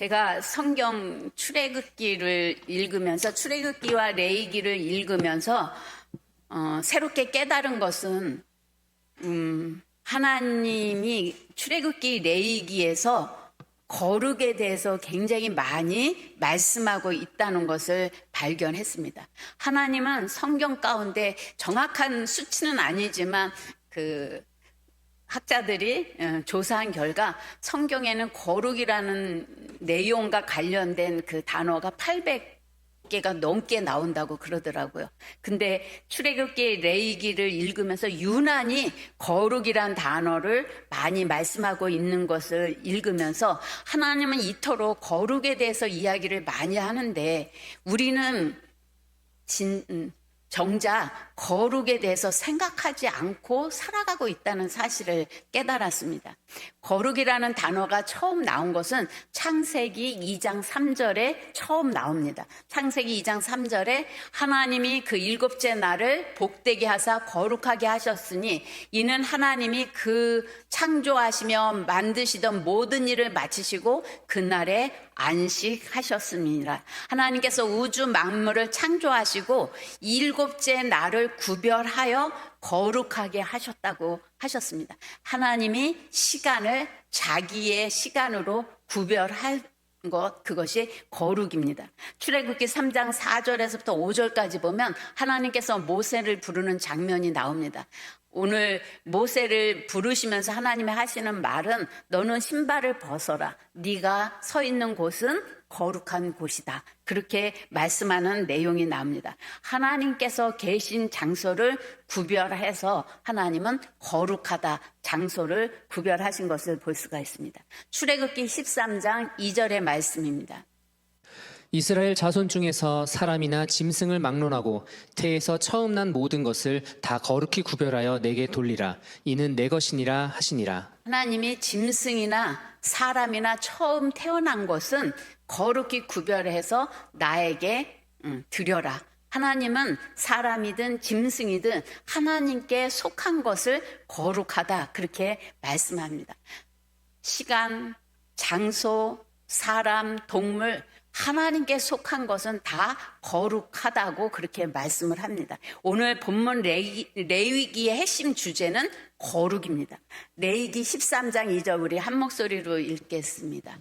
제가 성경 출애굽기를 읽으면서 출애굽기와 레위기를 읽으면서 새롭게 깨달은 것은 하나님이 출애굽기 레위기에서 거룩에 대해서 굉장히 많이 말씀하고 있다는 것을 발견했습니다. 하나님은 성경 가운데 정확한 수치는 아니지만 학자들이 조사한 결과 성경에는 거룩이라는 내용과 관련된 그 단어가 800개가 넘게 나온다고 그러더라고요. 근데 출애굽기 레위기를 읽으면서 유난히 거룩이란 단어를 많이 말씀하고 있는 것을 읽으면서 하나님은 이토록 거룩에 대해서 이야기를 많이 하는데 우리는 정작 거룩에 대해서 생각하지 않고 살아가고 있다는 사실을 깨달았습니다. 거룩이라는 단어가 처음 나온 것은 창세기 2장 3절에 처음 나옵니다. 창세기 2장 3절에 하나님이 그 일곱째 날을 복되게 하사 거룩하게 하셨으니 이는 하나님이 그 창조하시며 만드시던 모든 일을 마치시고 그날에 안식하셨습니다. 하나님께서 우주 만물을 창조하시고 일곱째 날을 구별하여 거룩하게 하셨다고 하셨습니다. 하나님이 시간을 자기의 시간으로 구별할 것, 그것이 거룩입니다. 출애굽기 3장 4절에서부터 5절까지 보면 하나님께서 모세를 부르는 장면이 나옵니다. 오늘 모세를 부르시면서 하나님이 하시는 말은 너는 신발을 벗어라. 네가 서 있는 곳은 거룩한 곳이다. 그렇게 말씀하는 내용이 나옵니다. 하나님께서 계신 장소를 구별해서 하나님은 거룩하다. 장소를 구별하신 것을 볼 수가 있습니다. 출애굽기 13장 2절의 말씀입니다. 이스라엘 자손 중에서 사람이나 짐승을 막론하고 태에서 처음 난 모든 것을 다 거룩히 구별하여 내게 돌리라. 이는 내 것이니라 하시니라. 하나님이 짐승이나 사람이나 처음 태어난 것은 거룩히 구별해서 나에게 드려라. 하나님은 사람이든 짐승이든 하나님께 속한 것을 거룩하다. 그렇게 말씀합니다. 시간, 장소, 사람, 동물, 하나님께 속한 것은 다 거룩하다고 그렇게 말씀을 합니다. 오늘 본문 레위기의 핵심 주제는 거룩입니다. 레위기 13장 2절 우리 한 목소리로 읽겠습니다.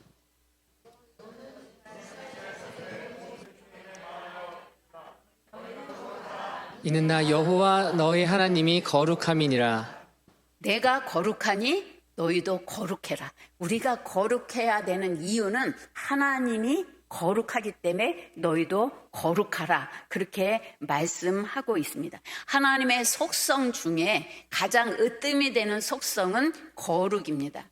이는 나 여호와 너의 하나님이 거룩함이니라. 내가 거룩하니 너희도 거룩해라. 우리가 거룩해야 되는 이유는 하나님이 거룩하기 때문에 너희도 거룩하라. 그렇게 말씀하고 있습니다. 하나님의 속성 중에 가장 으뜸이 되는 속성은 거룩입니다.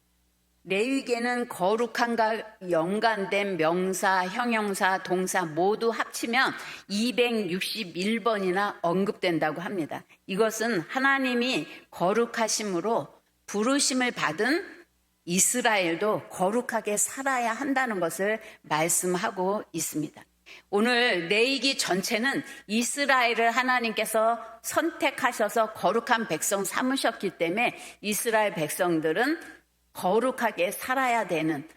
레위기에는 거룩함과 연관된 명사, 형용사, 동사 모두 합치면 261번이나 언급된다고 합니다. 이것은 하나님이 거룩하심으로 부르심을 받은 이스라엘도 거룩하게 살아야 한다는 것을 말씀하고 있습니다. 오늘 레위기 전체는 이스라엘을 하나님께서 선택하셔서 거룩한 백성 삼으셨기 때문에 이스라엘 백성들은 거룩하게 살아야 되는,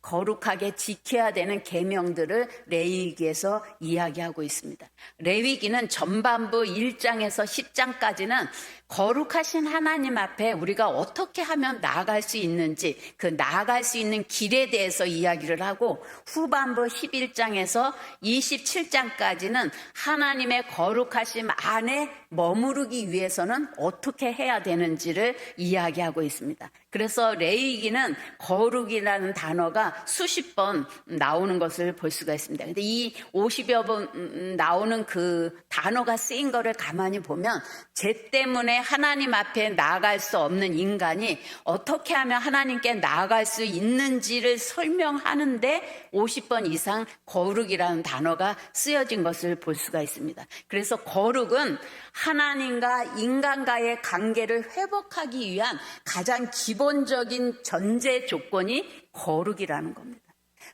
거룩하게 지켜야 되는 계명들을 레위기에서 이야기하고 있습니다. 레위기는 전반부 1장에서 10장까지는 거룩하신 하나님 앞에 우리가 어떻게 하면 나아갈 수 있는지 그 나아갈 수 있는 길에 대해서 이야기를 하고 후반부 11장에서 27장까지는 하나님의 거룩하심 안에 머무르기 위해서는 어떻게 해야 되는지를 이야기하고 있습니다. 그래서 레위기는 거룩이라는 단어가 수십 번 나오는 것을 볼 수가 있습니다. 근데 이 50여 번 나오는 그 단어가 쓰인 거를 가만히 보면 죄 때문에 하나님 앞에 나아갈 수 없는 인간이 어떻게 하면 하나님께 나아갈 수 있는지를 설명하는데 50번 이상 거룩이라는 단어가 쓰여진 것을 볼 수가 있습니다. 그래서 거룩은 하나님과 인간과의 관계를 회복하기 위한 가장 기본적인 전제 조건이 거룩이라는 겁니다.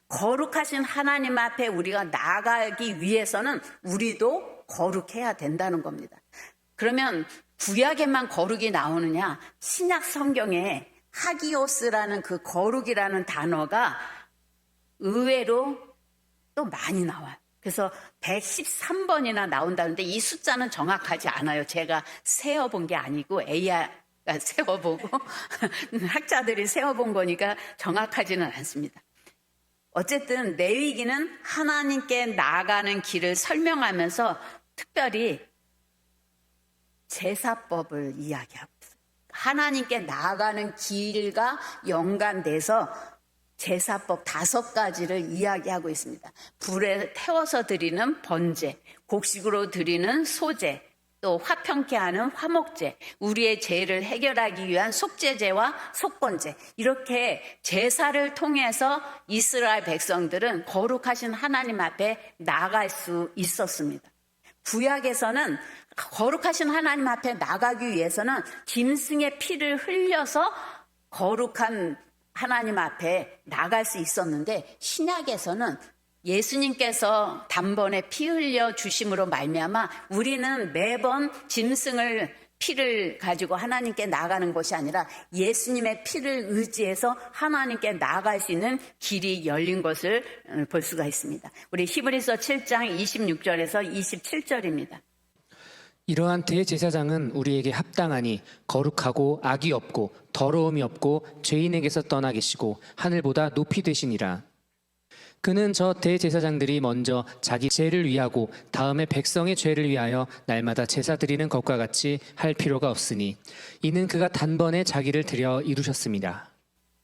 거룩하신 하나님 앞에 우리가 나아가기 위해서는 우리도 거룩해야 된다는 겁니다. 그러면 구약에만 거룩이 나오느냐? 신약 성경에 하기오스라는 그 거룩이라는 단어가 의외로 또 많이 나와요. 그래서 113번이나 나온다는데 이 숫자는 정확하지 않아요. 제가 세어본 게 아니고 AI가 세어보고 학자들이 세어본 거니까 정확하지는 않습니다. 어쨌든 레위기는 하나님께 나아가는 길을 설명하면서 특별히 제사법을 이야기하고 있어요. 하나님께 나아가는 길과 연관돼서 제사법 5가지를 이야기하고 있습니다. 불에 태워서 드리는 번제, 곡식으로 드리는 소제, 또 화평케 하는 화목제, 우리의 죄를 해결하기 위한 속죄제와 속건제, 이렇게 제사를 통해서 이스라엘 백성들은 거룩하신 하나님 앞에 나아갈 수 있었습니다. 구약에서는 거룩하신 하나님 앞에 나가기 위해서는 짐승의 피를 흘려서 거룩한 하나님 앞에 나갈 수 있었는데, 신약에서는 예수님께서 단번에 피 흘려 주심으로 말미암아 우리는 매번 짐승을 피를 가지고 하나님께 나아가는 것이 아니라 예수님의 피를 의지해서 하나님께 나아갈 수 있는 길이 열린 것을 볼 수가 있습니다. 우리 히브리서 7장 26절에서 27절입니다. 이러한 대제사장은 우리에게 합당하니 거룩하고 악이 없고 더러움이 없고 죄인에게서 떠나 계시고 하늘보다 높이 되시니라. 그는 저 대제사장들이 먼저 자기 죄를 위하고 다음에 백성의 죄를 위하여 날마다 제사 드리는 것과 같이 할 필요가 없으니 이는 그가 단번에 자기를 드려 이루셨습니다.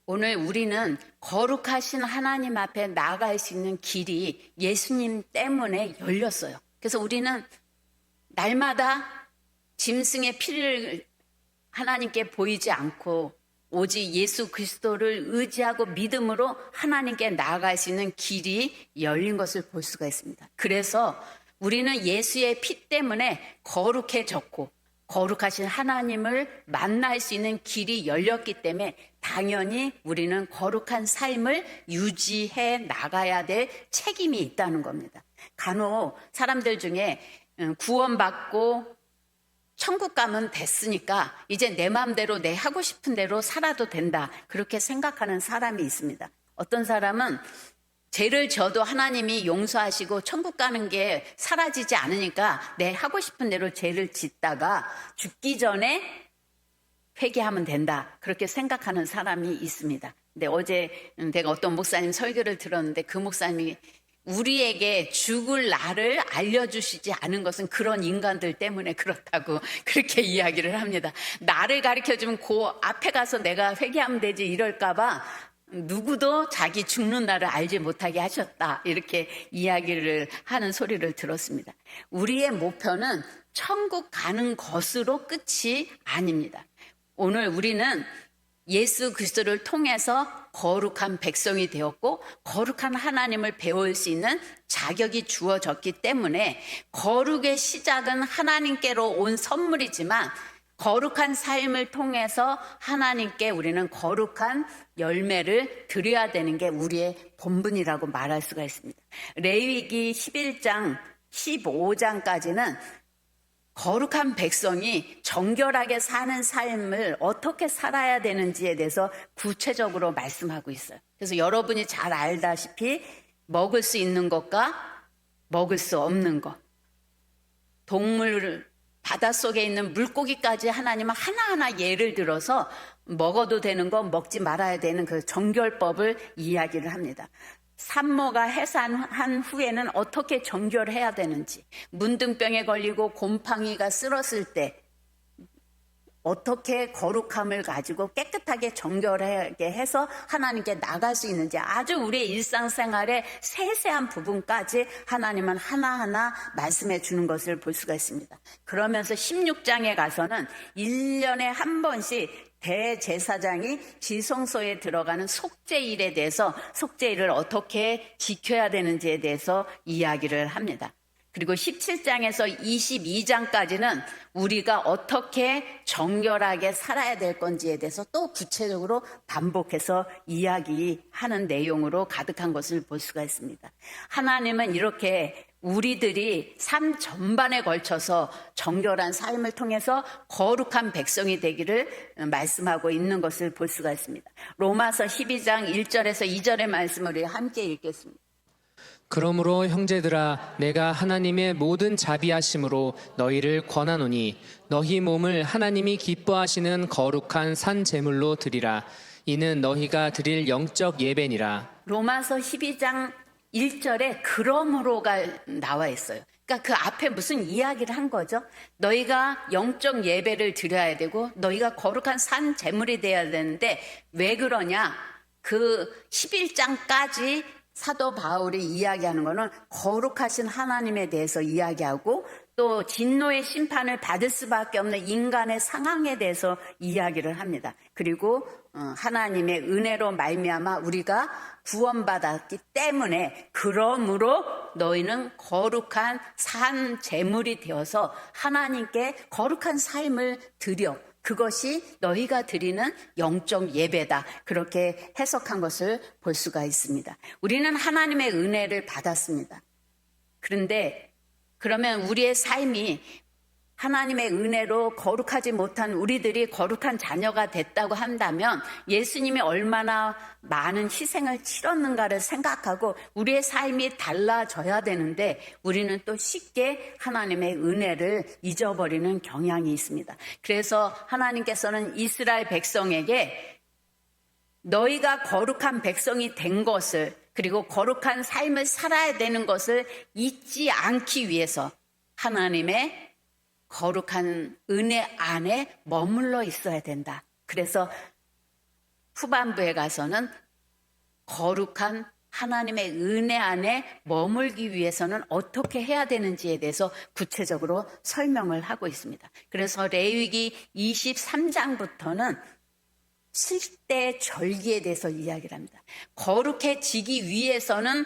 오늘 우리는 거룩하신 하나님 앞에 나아갈 수 있는 길이 예수님 때문에 열렸어요. 그래서 우리는 날마다 짐승의 피를 하나님께 보이지 않고 오직 예수 그리스도를 의지하고 믿음으로 하나님께 나아갈 수 있는 길이 열린 것을 볼 수가 있습니다. 그래서 우리는 예수의 피 때문에 거룩해졌고 거룩하신 하나님을 만날 수 있는 길이 열렸기 때문에 당연히 우리는 거룩한 삶을 유지해 나가야 될 책임이 있다는 겁니다. 간혹 사람들 중에 구원받고 천국 가면 됐으니까 이제 내 마음대로 내 하고 싶은 대로 살아도 된다, 그렇게 생각하는 사람이 있습니다. 어떤 사람은 죄를 져도 하나님이 용서하시고 천국 가는 게 사라지지 않으니까 내 하고 싶은 대로 죄를 짓다가 죽기 전에 회개하면 된다, 그렇게 생각하는 사람이 있습니다. 근데 어제 내가 어떤 목사님 설교를 들었는데 그 목사님이 우리에게 죽을 날을 알려주시지 않은 것은 그런 인간들 때문에 그렇다고 그렇게 이야기를 합니다. 나를 가르쳐주면 그 앞에 가서 내가 회개하면 되지 이럴까봐 누구도 자기 죽는 날을 알지 못하게 하셨다, 이렇게 이야기를 하는 소리를 들었습니다. 우리의 목표는 천국 가는 것으로 끝이 아닙니다. 오늘 우리는 예수 그리스도를 통해서 거룩한 백성이 되었고 거룩한 하나님을 배울 수 있는 자격이 주어졌기 때문에 거룩의 시작은 하나님께로 온 선물이지만 거룩한 삶을 통해서 하나님께 우리는 거룩한 열매를 드려야 되는 게 우리의 본분이라고 말할 수가 있습니다. 레위기 11장 15장까지는 거룩한 백성이 정결하게 사는 삶을 어떻게 살아야 되는지에 대해서 구체적으로 말씀하고 있어요. 그래서 여러분이 잘 알다시피 먹을 수 있는 것과 먹을 수 없는 것, 동물, 바닷속에 있는 물고기까지 하나님은 하나하나 예를 들어서 먹어도 되는 거, 먹지 말아야 되는 그 정결법을 이야기를 합니다. 산모가 해산한 후에는 어떻게 정결해야 되는지, 문둥병에 걸리고 곰팡이가 쓸었을 때 어떻게 거룩함을 가지고 깨끗하게 정결하게 해서 하나님께 나갈 수 있는지, 아주 우리의 일상생활의 세세한 부분까지 하나님은 하나하나 말씀해 주는 것을 볼 수가 있습니다. 그러면서 16장에 가서는 1년에 한 번씩 대제사장이 지성소에 들어가는 속죄일에 대해서, 속죄일을 어떻게 지켜야 되는지에 대해서 이야기를 합니다. 그리고 17장에서 22장까지는 우리가 어떻게 정결하게 살아야 될 건지에 대해서 또 구체적으로 반복해서 이야기하는 내용으로 가득한 것을 볼 수가 있습니다. 하나님은 이렇게 우리들이 삶 전반에 걸쳐서 정결한 삶을 통해서 거룩한 백성이 되기를 말씀하고 있는 것을 볼 수가 있습니다. 로마서 12장 1절에서 2절의 말씀을 우리 함께 읽겠습니다. 그러므로 형제들아 내가 하나님의 모든 자비하심으로 너희를 권하노니 너희 몸을 하나님이 기뻐하시는 거룩한 산 제물로 드리라. 이는 너희가 드릴 영적 예배니라. 로마서 12장 1절에 그러므로가 나와 있어요. 그러니까 그 앞에 무슨 이야기를 한 거죠? 너희가 영적 예배를 드려야 되고 너희가 거룩한 산 제물이 돼야 되는데 왜 그러냐? 그 11장까지 사도 바울이 이야기하는 거는 거룩하신 하나님에 대해서 이야기하고 또 진노의 심판을 받을 수밖에 없는 인간의 상황에 대해서 이야기를 합니다. 그리고 하나님의 은혜로 말미암아 우리가 구원받았기 때문에 그러므로 너희는 거룩한 산 제물이 되어서 하나님께 거룩한 삶을 드려. 그것이 너희가 드리는 영적 예배다. 그렇게 해석한 것을 볼 수가 있습니다. 우리는 하나님의 은혜를 받았습니다. 그런데 그러면 우리의 삶이 하나님의 은혜로 거룩하지 못한 우리들이 거룩한 자녀가 됐다고 한다면 예수님이 얼마나 많은 희생을 치렀는가를 생각하고 우리의 삶이 달라져야 되는데 우리는 또 쉽게 하나님의 은혜를 잊어버리는 경향이 있습니다. 그래서 하나님께서는 이스라엘 백성에게 너희가 거룩한 백성이 된 것을 그리고 거룩한 삶을 살아야 되는 것을 잊지 않기 위해서 하나님의 거룩한 은혜 안에 머물러 있어야 된다. 그래서 후반부에 가서는 거룩한 하나님의 은혜 안에 머물기 위해서는 어떻게 해야 되는지에 대해서 구체적으로 설명을 하고 있습니다. 그래서 레위기 23장부터는 7대 절기에 대해서 이야기를 합니다. 거룩해지기 위해서는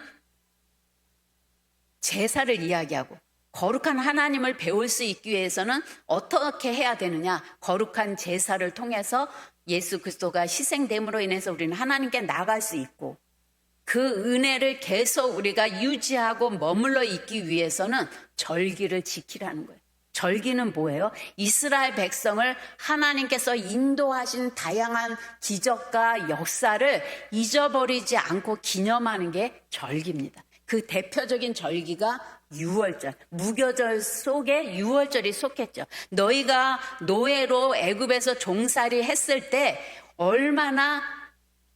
제사를 이야기하고 거룩한 하나님을 배울 수 있기 위해서는 어떻게 해야 되느냐? 거룩한 제사를 통해서 예수 그리스도가 희생됨으로 인해서 우리는 하나님께 나갈 수 있고 그 은혜를 계속 우리가 유지하고 머물러 있기 위해서는 절기를 지키라는 거예요. 절기는 뭐예요? 이스라엘 백성을 하나님께서 인도하신 다양한 기적과 역사를 잊어버리지 않고 기념하는 게 절기입니다. 그 대표적인 절기가 유월절, 무교절 속에 유월절이 속했죠. 너희가 노예로 애굽에서 종살이 했을 때 얼마나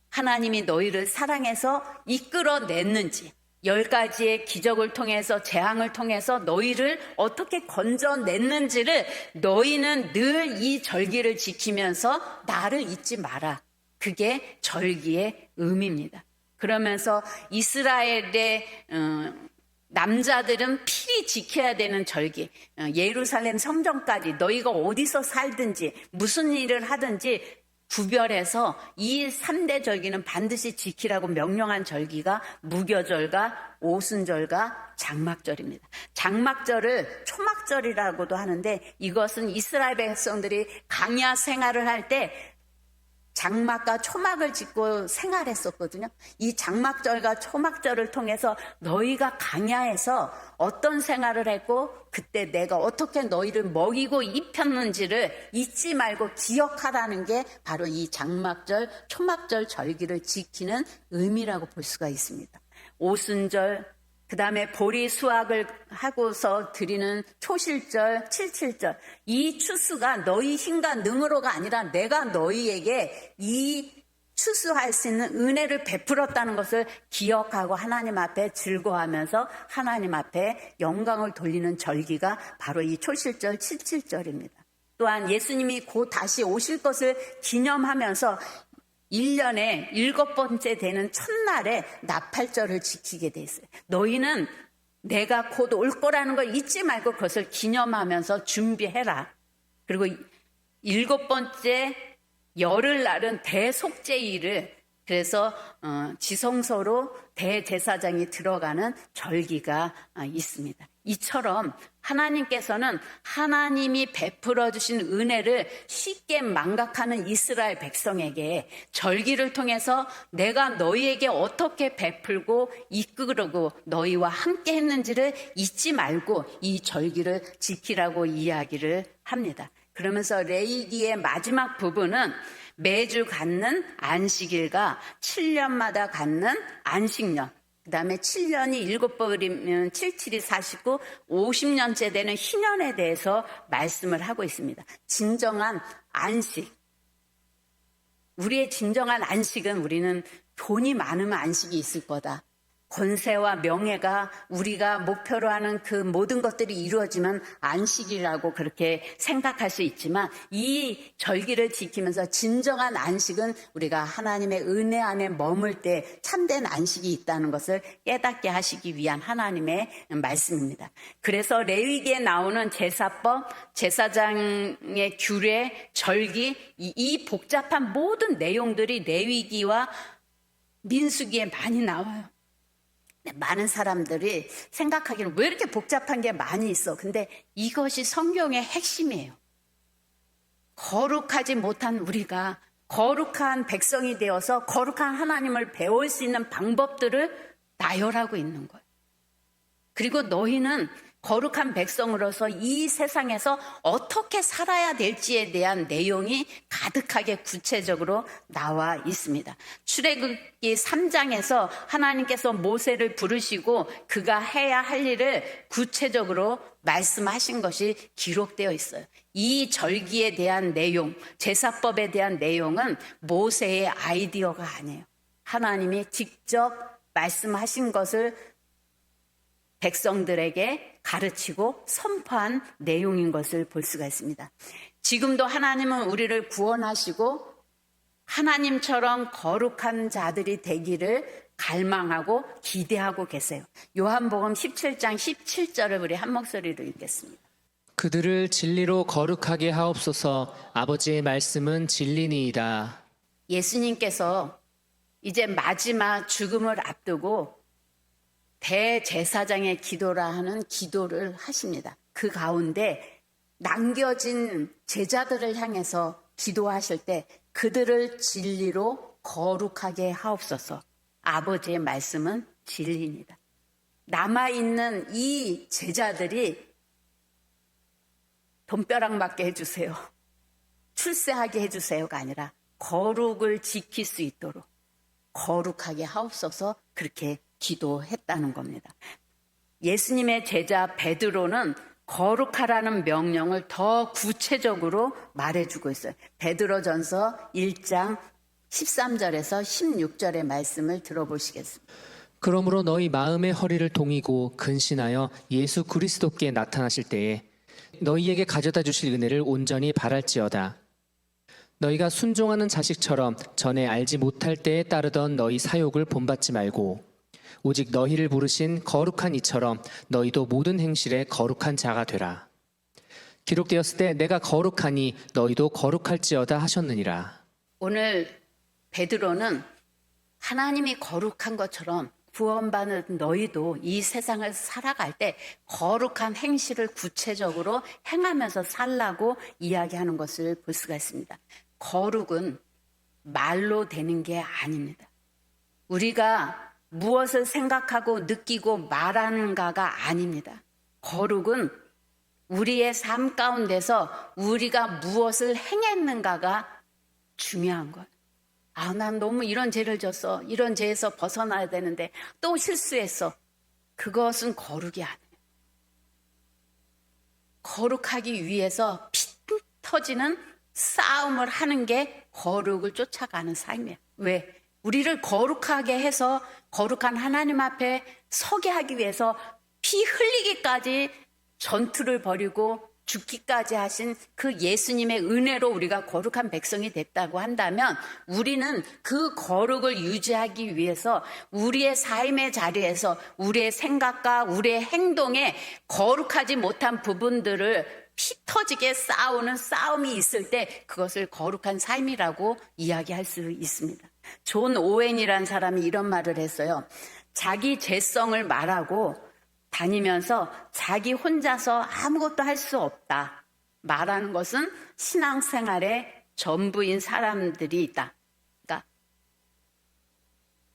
하나님이 너희를 사랑해서 이끌어냈는지 10가지의 기적을 통해서 재앙을 통해서 너희를 어떻게 건져냈는지를 너희는 늘 이 절기를 지키면서 나를 잊지 마라. 그게 절기의 의미입니다. 그러면서 이스라엘의 남자들은 필히 지켜야 되는 절기, 예루살렘 성전까지 너희가 어디서 살든지 무슨 일을 하든지 구별해서 이 3대 절기는 반드시 지키라고 명령한 절기가 무교절과 오순절과 장막절입니다. 장막절을 초막절이라고도 하는데 이것은 이스라엘 백성들이 광야 생활을 할 때 장막과 초막을 짓고 생활했었거든요. 이 장막절과 초막절을 통해서 너희가 광야에서 어떤 생활을 했고 그때 내가 어떻게 너희를 먹이고 입혔는지를 잊지 말고 기억하라는 게 바로 이 장막절, 초막절 절기를 지키는 의미라고 볼 수가 있습니다. 오순절, 그 다음에 보리 수확을 하고서 드리는 초실절, 칠칠절. 이 추수가 너희 힘과 능으로가 아니라 내가 너희에게 이 추수할 수 있는 은혜를 베풀었다는 것을 기억하고 하나님 앞에 즐거워하면서 하나님 앞에 영광을 돌리는 절기가 바로 이 초실절, 칠칠절입니다. 또한 예수님이 곧 다시 오실 것을 기념하면서 1년에 7번째 되는 첫날에 나팔절을 지키게 돼 있어요. 너희는 내가 곧 올 거라는 걸 잊지 말고 그것을 기념하면서 준비해라. 그리고 7번째 열흘날은 대속죄일을 그래서 지성소로 대제사장이 들어가는 절기가 있습니다. 이처럼 하나님께서는 하나님이 베풀어 주신 은혜를 쉽게 망각하는 이스라엘 백성에게 절기를 통해서 내가 너희에게 어떻게 베풀고 이끌고 너희와 함께 했는지를 잊지 말고 이 절기를 지키라고 이야기를 합니다. 그러면서 레위기의 마지막 부분은 매주 갖는 안식일과 7년마다 갖는 안식년, 그 다음에 7년이 7번이면 77이 49, 50년째 되는 희년에 대해서 말씀을 하고 있습니다. 진정한 안식. 우리의 진정한 안식은 우리는 돈이 많으면 안식이 있을 거다. 권세와 명예가 우리가 목표로 하는 그 모든 것들이 이루어지면 안식이라고 그렇게 생각할 수 있지만 이 절기를 지키면서 진정한 안식은 우리가 하나님의 은혜 안에 머물 때 참된 안식이 있다는 것을 깨닫게 하시기 위한 하나님의 말씀입니다. 그래서 레위기에 나오는 제사법, 제사장의 규례, 절기, 이 복잡한 모든 내용들이 레위기와 민수기에 많이 나와요. 많은 사람들이 생각하기는 왜 이렇게 복잡한 게 많이 있어? 근데 이것이 성경의 핵심이에요. 거룩하지 못한 우리가 거룩한 백성이 되어서 거룩한 하나님을 배울 수 있는 방법들을 나열하고 있는 거예요. 그리고 너희는 거룩한 백성으로서 이 세상에서 어떻게 살아야 될지에 대한 내용이 가득하게 구체적으로 나와 있습니다. 출애굽기 3장에서 하나님께서 모세를 부르시고 그가 해야 할 일을 구체적으로 말씀하신 것이 기록되어 있어요. 이 절기에 대한 내용, 제사법에 대한 내용은 모세의 아이디어가 아니에요. 하나님이 직접 말씀하신 것을 백성들에게 가르치고 선포한 내용인 것을 볼 수가 있습니다. 지금도 하나님은 우리를 구원하시고 하나님처럼 거룩한 자들이 되기를 갈망하고 기대하고 계세요. 요한복음 17장 17절을 우리 한 목소리로 읽겠습니다. 그들을 진리로 거룩하게 하옵소서. 아버지의 말씀은 진리니이다. 예수님께서 이제 마지막 죽음을 앞두고 대제사장의 기도라 하는 기도를 하십니다. 그 가운데 남겨진 제자들을 향해서 기도하실 때 그들을 진리로 거룩하게 하옵소서. 아버지의 말씀은 진리입니다. 남아있는 이 제자들이 돈벼락 맞게 해주세요. 출세하게 해주세요가 아니라 거룩을 지킬 수 있도록 거룩하게 하옵소서 그렇게 기도했다는 겁니다. 예수님의 제자 베드로는 거룩하라는 명령을 더 구체적으로 말해주고 있어요. 베드로전서 1장 13절에서 16절의 말씀을 들어보시겠습니다. 그러므로 너희 마음의 허리를 동이고 근신하여 예수 그리스도께 나타나실 때에 너희에게 가져다 주실 은혜를 온전히 바랄지어다. 너희가 순종하는 자식처럼 전에 알지 못할 때에 따르던 너희 사욕을 본받지 말고 오직 너희를 부르신 거룩한 이처럼 너희도 모든 행실에 거룩한 자가 되라. 기록되었을 때 내가 거룩하니 너희도 거룩할지어다 하셨느니라. 오늘 베드로는 하나님이 거룩한 것처럼 구원받은 너희도 이 세상을 살아갈 때 거룩한 행실을 구체적으로 행하면서 살라고 이야기하는 것을 볼 수가 있습니다. 거룩은 말로 되는 게 아닙니다. 우리가 무엇을 생각하고 느끼고 말하는가가 아닙니다. 거룩은 우리의 삶 가운데서 우리가 무엇을 행했는가가 중요한 거예요. 아, 난 너무 이런 죄를 졌어. 이런 죄에서 벗어나야 되는데 또 실수했어. 그것은 거룩이 아니에요. 거룩하기 위해서 피 터지는 싸움을 하는 게 거룩을 쫓아가는 삶이에요. 왜? 우리를 거룩하게 해서 거룩한 하나님 앞에 서게 하기 위해서 피 흘리기까지 전투를 벌이고 죽기까지 하신 그 예수님의 은혜로 우리가 거룩한 백성이 됐다고 한다면 우리는 그 거룩을 유지하기 위해서 우리의 삶의 자리에서 우리의 생각과 우리의 행동에 거룩하지 못한 부분들을 피 터지게 싸우는 싸움이 있을 때 그것을 거룩한 삶이라고 이야기할 수 있습니다. 존 오웬이라는 사람이 이런 말을 했어요. 자기 죄성을 말하고 다니면서 자기 혼자서 아무것도 할 수 없다 말하는 것은 신앙생활의 전부인 사람들이 있다. 그러니까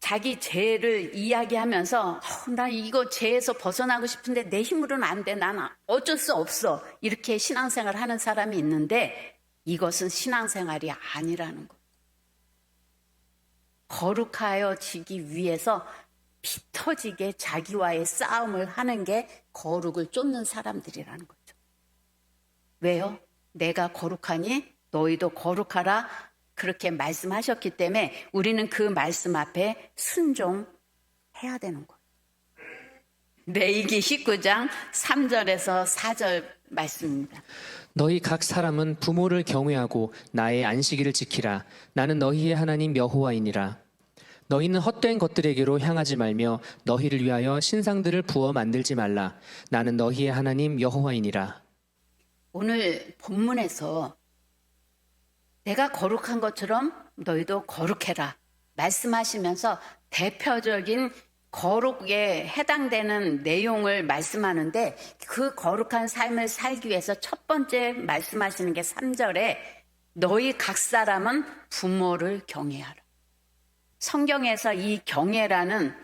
자기 죄를 이야기하면서 나 이거 죄에서 벗어나고 싶은데 내 힘으로는 안 돼. 난 어쩔 수 없어. 이렇게 신앙생활을 하는 사람이 있는데 이것은 신앙생활이 아니라는 거. 거룩하여지기 위해서 피 터지게 자기와의 싸움을 하는 게 거룩을 쫓는 사람들이라는 거죠. 왜요? 내가 거룩하니 너희도 거룩하라 그렇게 말씀하셨기 때문에 우리는 그 말씀 앞에 순종해야 되는 거예요. 레위기 19장 3절에서 4절 말씀입니다. 너희 각 사람은 부모를 경외하고 나의 안식일을 지키라. 나는 너희의 하나님 여호와이니라. 너희는 헛된 것들에게로 향하지 말며 너희를 위하여 신상들을 부어 만들지 말라. 나는 너희의 하나님 여호와이니라. 오늘 본문에서 내가 거룩한 것처럼 너희도 거룩해라 말씀하시면서 대표적인 거룩에 해당되는 내용을 말씀하는데 그 거룩한 삶을 살기 위해서 첫 번째 말씀하시는 게 3절에 너희 각 사람은 부모를 경외하라. 성경에서 이 경외라는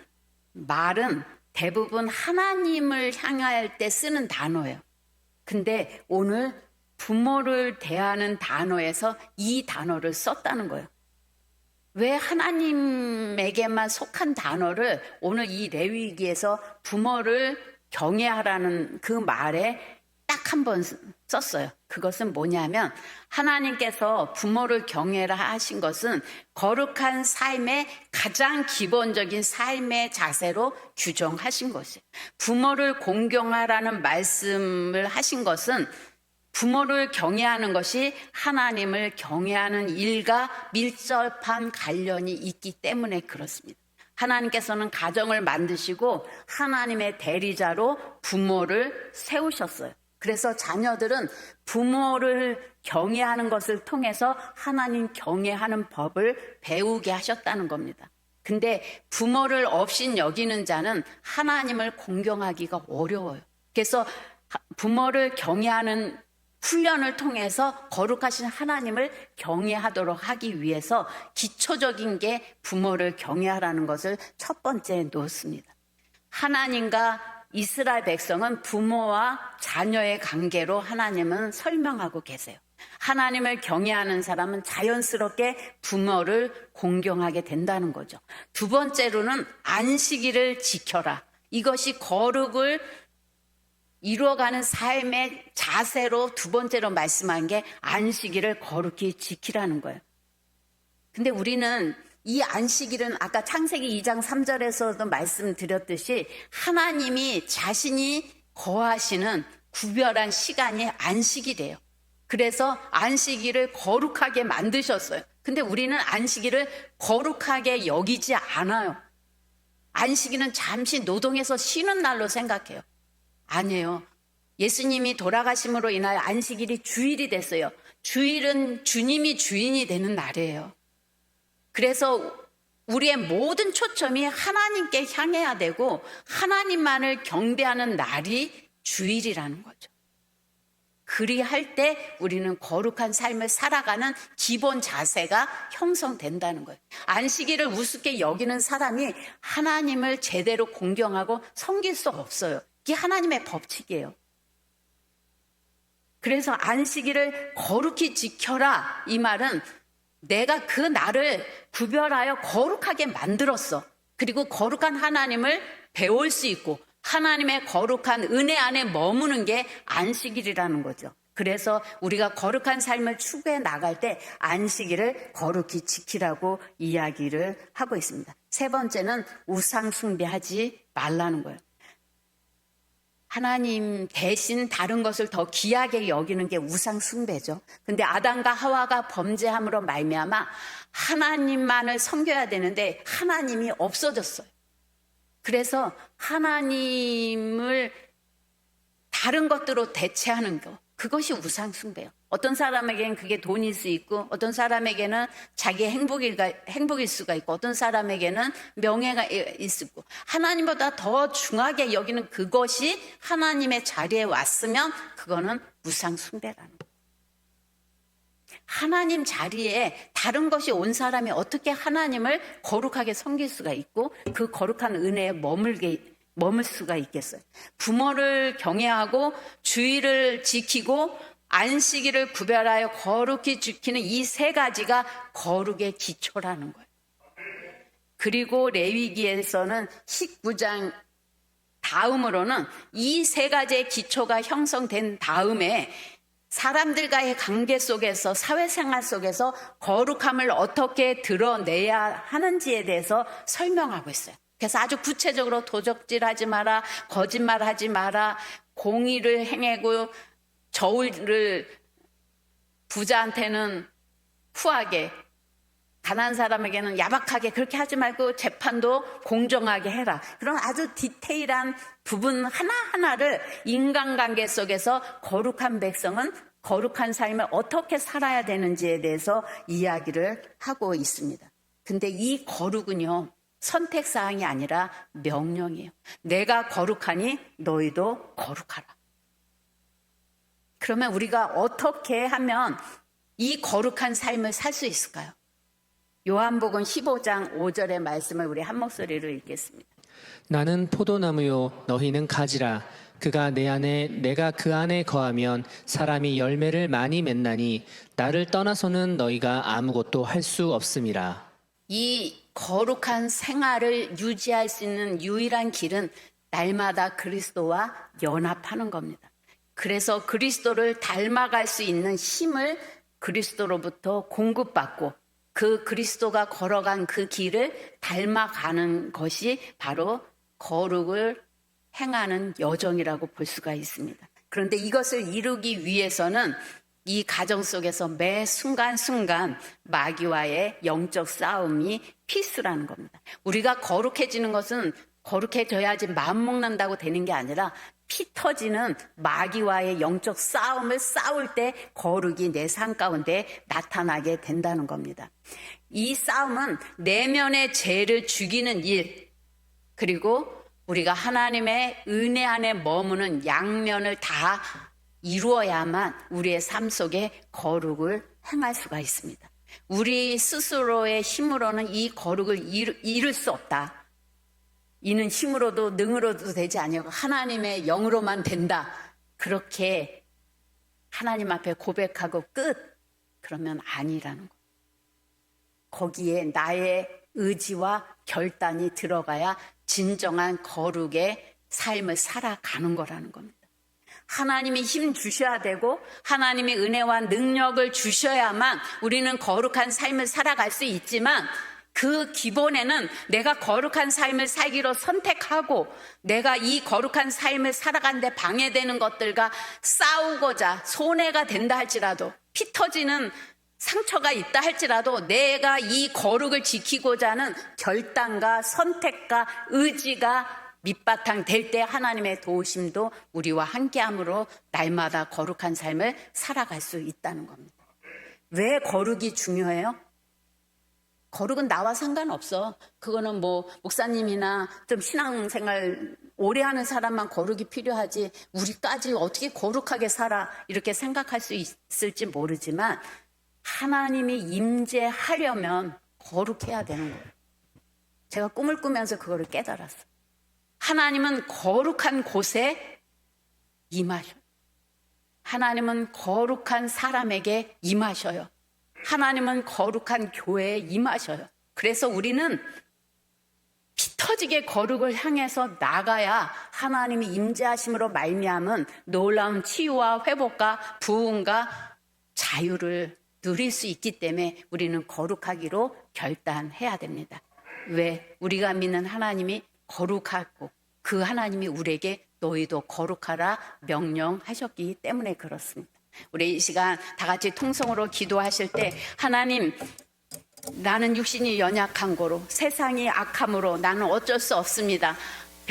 말은 대부분 하나님을 향할 때 쓰는 단어예요. 근데 오늘 부모를 대하는 단어에서 이 단어를 썼다는 거예요. 왜 하나님에게만 속한 단어를 오늘 이 레위기에서 부모를 경외하라는 그 말에 딱 한 번 썼어요. 그것은 뭐냐면 하나님께서 부모를 경외라 하신 것은 거룩한 삶의 가장 기본적인 삶의 자세로 규정하신 것이에요. 부모를 공경하라는 말씀을 하신 것은 부모를 경외하는 것이 하나님을 경외하는 일과 밀접한 관련이 있기 때문에 그렇습니다. 하나님께서는 가정을 만드시고 하나님의 대리자로 부모를 세우셨어요. 그래서 자녀들은 부모를 경외하는 것을 통해서 하나님 경외하는 법을 배우게 하셨다는 겁니다. 근데 부모를 없인 여기는 자는 하나님을 공경하기가 어려워요. 그래서 부모를 경외하는 훈련을 통해서 거룩하신 하나님을 경외하도록 하기 위해서 기초적인 게 부모를 경외하라는 것을 첫 번째에 놓습니다. 하나님과 이스라엘 백성은 부모와 자녀의 관계로 하나님은 설명하고 계세요. 하나님을 경외하는 사람은 자연스럽게 부모를 공경하게 된다는 거죠. 두 번째로는 안식일을 지켜라. 이것이 거룩을 이루어가는 삶의 자세로 두 번째로 말씀한 게 안식일을 거룩히 지키라는 거예요. 근데 우리는 이 안식일은 아까 창세기 2장 3절에서도 말씀드렸듯이 하나님이 자신이 거하시는 구별한 시간이 안식일이에요. 그래서 안식일을 거룩하게 만드셨어요. 근데 우리는 안식일을 거룩하게 여기지 않아요. 안식일은 잠시 노동해서 쉬는 날로 생각해요. 아니에요. 예수님이 돌아가심으로 인하여 안식일이 주일이 됐어요. 주일은 주님이 주인이 되는 날이에요. 그래서 우리의 모든 초점이 하나님께 향해야 되고 하나님만을 경배하는 날이 주일이라는 거죠. 그리할 때 우리는 거룩한 삶을 살아가는 기본 자세가 형성된다는 거예요. 안식일을 우습게 여기는 사람이 하나님을 제대로 공경하고 섬길 수 없어요. 이게 하나님의 법칙이에요. 그래서 안식일을 거룩히 지켜라 이 말은 내가 그 날을 구별하여 거룩하게 만들었어. 그리고 거룩한 하나님을 배울 수 있고 하나님의 거룩한 은혜 안에 머무는 게 안식일이라는 거죠. 그래서 우리가 거룩한 삶을 추구해 나갈 때 안식일을 거룩히 지키라고 이야기를 하고 있습니다. 세 번째는 우상 숭배하지 말라는 거예요. 하나님 대신 다른 것을 더 귀하게 여기는 게 우상 숭배죠. 근데 아담과 하와가 범죄함으로 말미암아 하나님만을 섬겨야 되는데 하나님이 없어졌어요. 그래서 하나님을 다른 것들로 대체하는 거, 그것이 우상숭배예요. 어떤 사람에게는 그게 돈일 수 있고, 어떤 사람에게는 자기의 행복일 수가 있고, 어떤 사람에게는 명예가 있을 수 있고, 하나님보다 더 중하게 여기는 그것이 하나님의 자리에 왔으면 그거는 우상숭배라는 거예요. 하나님 자리에 다른 것이 온 사람이 어떻게 하나님을 거룩하게 섬길 수가 있고 그 거룩한 은혜에 머물 수가 있겠어요. 부모를 경외하고 주의를 지키고 안식일을 구별하여 거룩히 지키는 이 세 가지가 거룩의 기초라는 거예요. 그리고 레위기에서는 19장 다음으로는 이 세 가지의 기초가 형성된 다음에 사람들과의 관계 속에서, 사회생활 속에서 거룩함을 어떻게 드러내야 하는지에 대해서 설명하고 있어요. 그래서 아주 구체적으로 도적질하지 마라, 거짓말하지 마라, 공의를 행하고 저울을 부자한테는 후하게, 가난한 사람에게는 야박하게 그렇게 하지 말고 재판도 공정하게 해라. 그런 아주 디테일한 부분 하나하나를 인간관계 속에서 거룩한 백성은 거룩한 삶을 어떻게 살아야 되는지에 대해서 이야기를 하고 있습니다. 근데 이 거룩은요, 선택사항이 아니라 명령이에요. 내가 거룩하니 너희도 거룩하라. 그러면 우리가 어떻게 하면 이 거룩한 삶을 살 수 있을까요? 요한복음 15장 5절의 말씀을 우리 한 목소리로 읽겠습니다. 나는 포도나무요 너희는 가지라. 그가 내 안에 내가 그 안에 거하면 사람이 열매를 많이 맺나니 나를 떠나서는 너희가 아무것도 할 수 없음이라. 이 거룩한 생활을 유지할 수 있는 유일한 길은 날마다 그리스도와 연합하는 겁니다. 그래서 그리스도를 닮아갈 수 있는 힘을 그리스도로부터 공급받고 그 그리스도가 걸어간 그 길을 닮아가는 것이 바로 거룩을 행하는 여정이라고 볼 수가 있습니다. 그런데 이것을 이루기 위해서는 이 가정 속에서 매 순간순간 마귀와의 영적 싸움이 필수라는 겁니다. 우리가 거룩해지는 것은 거룩해져야지 마음 먹는다고 되는 게 아니라 피 터지는 마귀와의 영적 싸움을 싸울 때 거룩이 내 삶 가운데 나타나게 된다는 겁니다. 이 싸움은 내면의 죄를 죽이는 일, 그리고 우리가 하나님의 은혜 안에 머무는 양면을 다 이루어야만 우리의 삶 속에 거룩을 행할 수가 있습니다. 우리 스스로의 힘으로는 이 거룩을 이룰 수 없다. 이는 힘으로도 능으로도 되지 아니하고 하나님의 영으로만 된다. 그렇게 하나님 앞에 고백하고 끝. 그러면 아니라는 거예요. 거기에 나의 의지와 결단이 들어가야 진정한 거룩의 삶을 살아가는 거라는 겁니다. 하나님이 힘 주셔야 되고 하나님이 은혜와 능력을 주셔야만 우리는 거룩한 삶을 살아갈 수 있지만 그 기본에는 내가 거룩한 삶을 살기로 선택하고 내가 이 거룩한 삶을 살아가는데 방해되는 것들과 싸우고자 손해가 된다 할지라도 피 터지는 상처가 있다 할지라도 내가 이 거룩을 지키고자 하는 결단과 선택과 의지가 밑바탕 될 때 하나님의 도우심도 우리와 함께함으로 날마다 거룩한 삶을 살아갈 수 있다는 겁니다. 왜 거룩이 중요해요? 거룩은 나와 상관없어. 그거는 뭐 목사님이나 좀 신앙생활 오래 하는 사람만 거룩이 필요하지 우리까지 어떻게 거룩하게 살아 이렇게 생각할 수 있을지 모르지만 하나님이 임재하려면 거룩해야 되는 거예요. 제가 꿈을 꾸면서 그거를 깨달았어요. 하나님은 거룩한 곳에 임하셔요. 하나님은 거룩한 사람에게 임하셔요. 하나님은 거룩한 교회에 임하셔요. 그래서 우리는 피 터지게 거룩을 향해서 나가야 하나님이 임재하심으로 말미암은 놀라운 치유와 회복과 부흥과 자유를 누릴 수 있기 때문에 우리는 거룩하기로 결단해야 됩니다. 왜? 우리가 믿는 하나님이 거룩하고 그 하나님이 우리에게 너희도 거룩하라 명령하셨기 때문에 그렇습니다. 우리 이 시간 다 같이 통성으로 기도하실 때 하나님 나는 육신이 연약한 거로 세상이 악함으로 나는 어쩔 수 없습니다.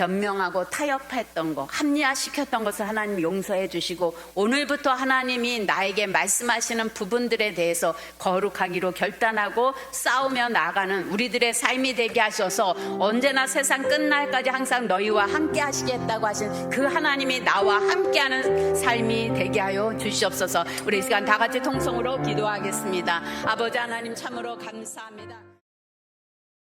변명하고 타협했던 거, 합리화시켰던 것을 하나님 용서해 주시고 오늘부터 하나님이 나에게 말씀하시는 부분들에 대해서 거룩하기로 결단하고 싸우며 나아가는 우리들의 삶이 되게 하셔서 언제나 세상 끝날까지 항상 너희와 함께 하시겠다고 하신 그 하나님이 나와 함께하는 삶이 되게 하여 주시옵소서. 우리 이 시간 다 같이 통성으로 기도하겠습니다. 아버지 하나님 참으로 감사합니다.